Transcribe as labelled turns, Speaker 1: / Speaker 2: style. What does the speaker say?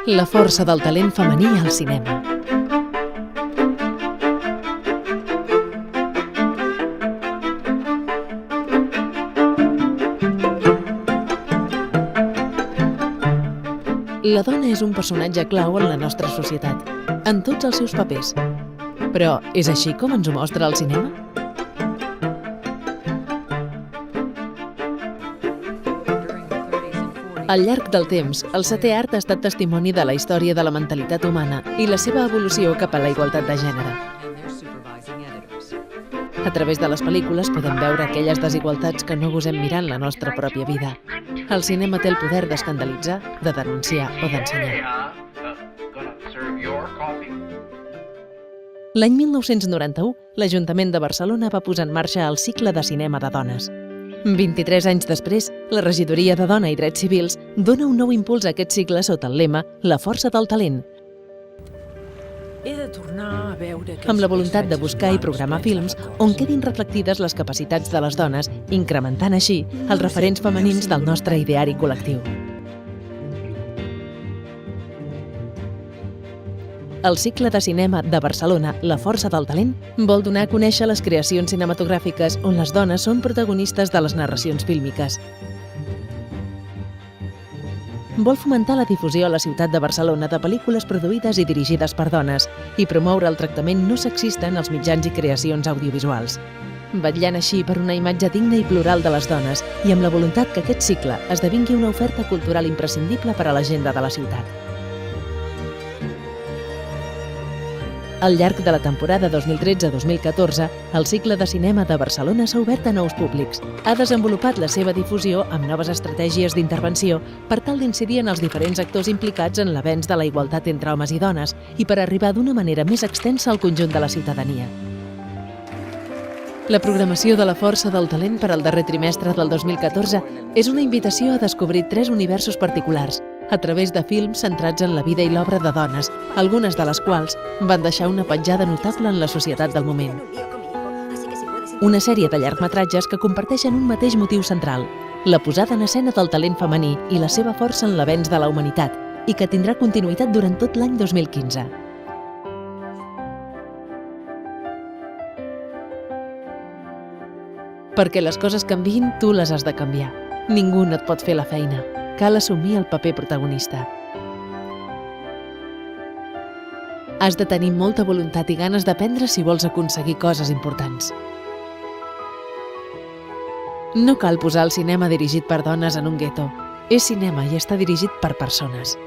Speaker 1: La força del talent femení al cinema. La dona és un personatge clau en la nostra societat, en tots els seus papers. Però és així com ens ho mostra el cinema? Al llarg del temps, el setè art ha estat testimoni de la història de la mentalitat humana i la seva evolució cap a la igualtat de gènere. A través de les pel·lícules podem veure aquelles desigualtats que no gosem mirar en la nostra pròpia vida. El cinema té el poder d'escandalitzar, de denunciar o d'ensenyar. L'any 1991, l'Ajuntament de Barcelona va posar en marxa el cicle de cinema de dones. 23 anys després, la Regidoria de Dona i Drets Civils dona un nou impuls a aquest cicle sota el lema La força del talent, amb la voluntat de buscar i programar films on quedin reflectides les capacitats de les dones, incrementant així els referents femenins del nostre ideari col·lectiu. El cicle de cinema de Barcelona, La força del talent, vol donar a conèixer les creacions cinematogràfiques on les dones són protagonistes de les narracions fílmiques. Vol fomentar la difusió a la ciutat de Barcelona de pel·lícules produïdes i dirigides per dones i promoure el tractament no sexista en els mitjans i creacions audiovisuals. Vetllant així per una imatge digna i plural de les dones i amb la voluntat que aquest cicle esdevingui una oferta cultural imprescindible per a l'agenda de la ciutat. Al llarg de la temporada 2013-2014, el cicle de cinema de Barcelona s'ha obert a nous públics. Ha desenvolupat la seva difusió amb noves estratègies d'intervenció per tal d'incidir en els diferents actors implicats en l'avenç de la igualtat entre homes i dones i per arribar d'una manera més extensa al conjunt de la ciutadania. La programació de la força del talent per al darrer trimestre del 2014 és una invitació a descobrir 3 universos particulars, a través de films centrats en la vida i l'obra de dones, algunes de les quals van deixar una petjada notable en la societat del moment. Una sèrie de llargmetratges que comparteixen un mateix motiu central, la posada en escena del talent femení i la seva força en l'avenç de la humanitat, i que tindrà continuïtat durant tot l'any 2015. Perquè les coses canviïn, tu les has de canviar. Ningú no et pot fer la feina. Cal assumir el paper protagonista. Has de tenir molta voluntat i ganes d'aprendre si vols aconseguir coses importants. No cal posar el cinema dirigit per dones en un gueto. És cinema i està dirigit per persones.